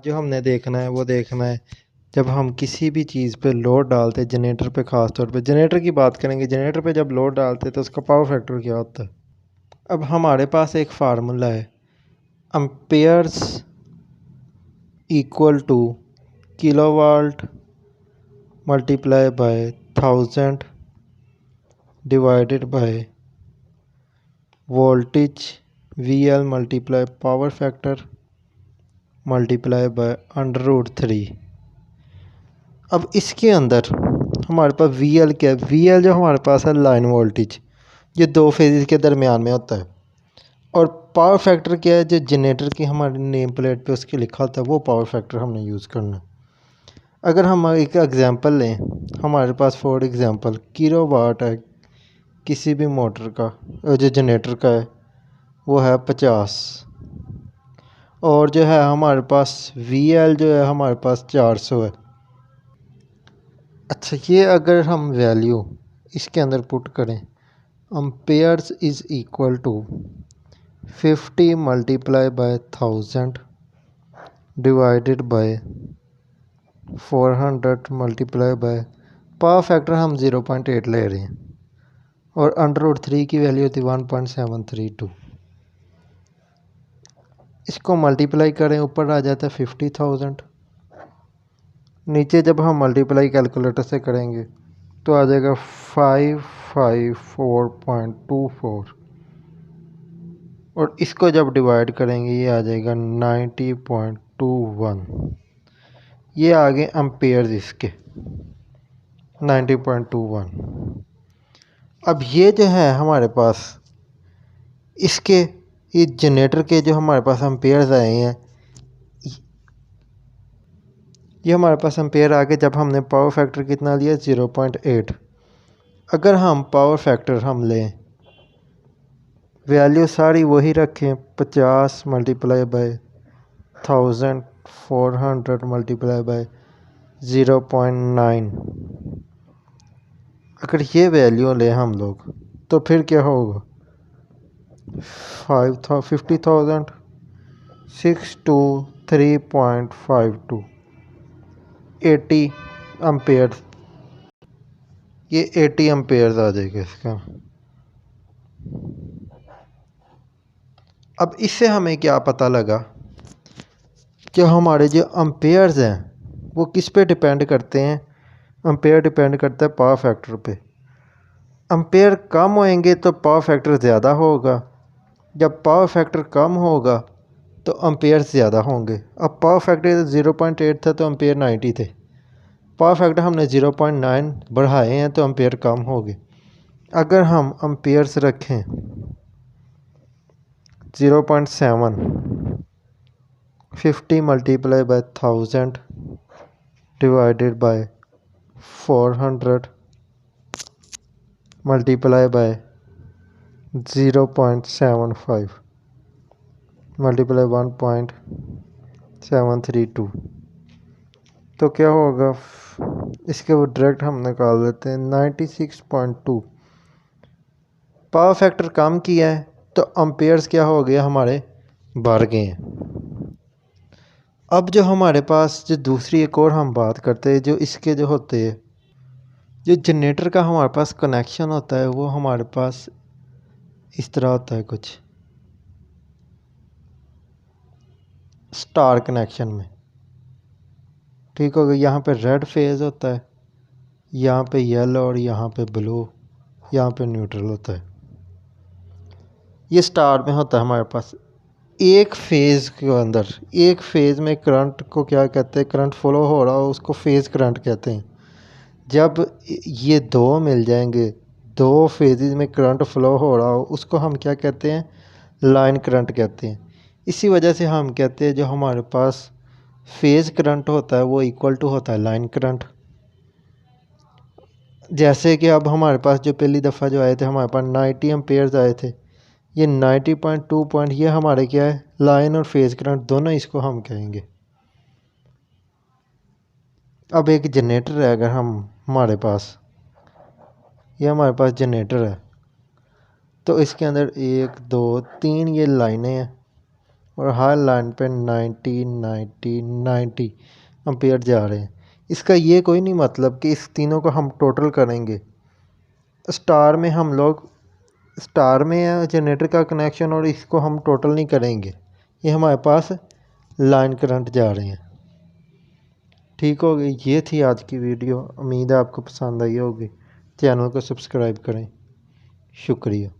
जो हमने देखना है वो देखना है जब हम किसी भी चीज़ पे लोड डालते हैं। जनरेटर पे ख़ास तौर पे जनरेटर की बात करेंगे। जनरेटर पे जब लोड डालते हैं तो उसका पावर फैक्टर क्या होता है। अब हमारे पास एक फार्मूला है, Ampere's equal to kilowatt multiply by 1000 divided by voltage VL multiply power factor multiply by √3। अब इसके अंदर हमारे पास VL क्या है। VL जो हमारे पास है लाइन वोल्टेज, ये दो फेजेस के दरमियान में होता है। और पावर फैक्टर क्या है, जो जनरेटर की हमारी नेम प्लेट पे उसके लिखा होता है, वो पावर फैक्टर हमने यूज़ करना है। अगर हम एक एग्जांपल लें, हमारे पास फॉर एग्जांपल किलोवाट है किसी भी मोटर का, जो जनरेटर का है वो है 50, और जो है हमारे पास VL जो है हमारे पास 400 है। अच्छा, ये अगर हम वैल्यू इसके अंदर पुट करें, amperes is equal to 50 multiply by 1000 divided by 400 multiply by power factor हम 0.8 ले रहे हैं और √3 की वैल्यू होती 1.732। इसको मल्टीप्लाई करें, ऊपर आ जाता है 50,000, नीचे जब हम मल्टीप्लाई कैलकुलेटर से करेंगे तो आ जाएगा 554.24, और इसको जब डिवाइड करेंगे ये आ जाएगा 90.21। ये आगे एम्पेयर्स इसके 90.21। अब ये जो है हमारे पास इसके ये जनरेटर के जो हमारे पास एम्पेयर्स आए हैं, ये हमारे पास एम्पेयर आगे जब हमने पावर फैक्टर कितना लिया 0.8। अगर हम पावर फैक्टर हम लें, वैल्यू सारी वही रखें, 50 मल्टीप्लाई बाय 1000 400 मल्टीप्लाई बाय 0.9, अगर ये वैल्यू लें हम लोग तो फिर क्या होगा, 50,000 623.52 80 एम्पेयर, ये 80 एम्पेयर आ जाएगा इसका। अब इससे हमें क्या पता लगा कि हमारे जो एम्पेयर्स हैं वो किस पे डिपेंड करते हैं। एम्पेयर डिपेंड करता है पावर फैक्टर पे। एम्पेयर कम होएंगे तो पावर फैक्टर ज़्यादा होगा, जब पावर फैक्टर कम होगा तो एम्पेयर ज़्यादा होंगे। अब पावर फैक्टर 0.8 था तो एम्पेयर 90 थे, पावर फैक्टर हमने 0.9 बढ़ाए हैं तो एम्पेयर कम हो गए। अगर हम एम्पेयर्स रखें 0.7, 50 multiply by 1000 divided by 400 multiply bye 0.75 multiply 1.732, तो क्या होगा, इसके वो डायरेक्ट हम निकाल लेते हैं 96.2। पावर फैक्टर कम किया है तो एम्पेयर्स क्या हो गया हमारे बढ़ गए हैं। अब जो हमारे पास जो दूसरी एक और हम बात करते हैं, जो इसके जो होते हैं, जो जनरेटर का हमारे पास कनेक्शन होता है वो हमारे पास इस तरह होता है कुछ स्टार कनेक्शन में, ठीक हो गया। यहाँ पे रेड फेज होता है, यहाँ पे येलो, और यहाँ पे ब्लू, यहाँ पे न्यूट्रल होता है। ये स्टार में होता है हमारे पास। एक फेज़ के अंदर, एक फेज़ में करंट को क्या कहते हैं, करंट फ्लो हो रहा हो उसको फेज़ करंट कहते हैं। जब ये दो मिल जाएंगे, दो फेजेस में करंट फ्लो हो रहा हो, उसको हम क्या कहते हैं, लाइन करंट कहते हैं। इसी वजह से हम कहते हैं जो हमारे पास फेज़ करंट होता है वो इक्वल टू होता है लाइन करंट। जैसे कि अब हमारे पास जो पहली दफ़ा जो आए थे हमारे पास 90 एम्पेयर्स आए थे, ये 90.2 पॉइंट ये हमारे क्या है, लाइन और फेज़ करंट दोनों इसको हम कहेंगे। अब एक जनरेटर है, अगर हम हमारे पास ये हमारे पास जनरेटर है तो इसके अंदर 1 2 3 ये लाइनें हैं और हर लाइन पे 90 90 90 एम्पियर जा रहे हैं। इसका ये कोई नहीं मतलब कि इस तीनों को हम टोटल करेंगे। स्टार में हम लोग स्टार में है जनरेटर का कनेक्शन और इसको हम टोटल नहीं करेंगे, ये हमारे पास लाइन करंट जा रहे हैं। ठीक हो गई। ये थी आज की वीडियो, उम्मीद है आपको पसंद आई होगी। चैनल को सब्सक्राइब करें। शुक्रिया।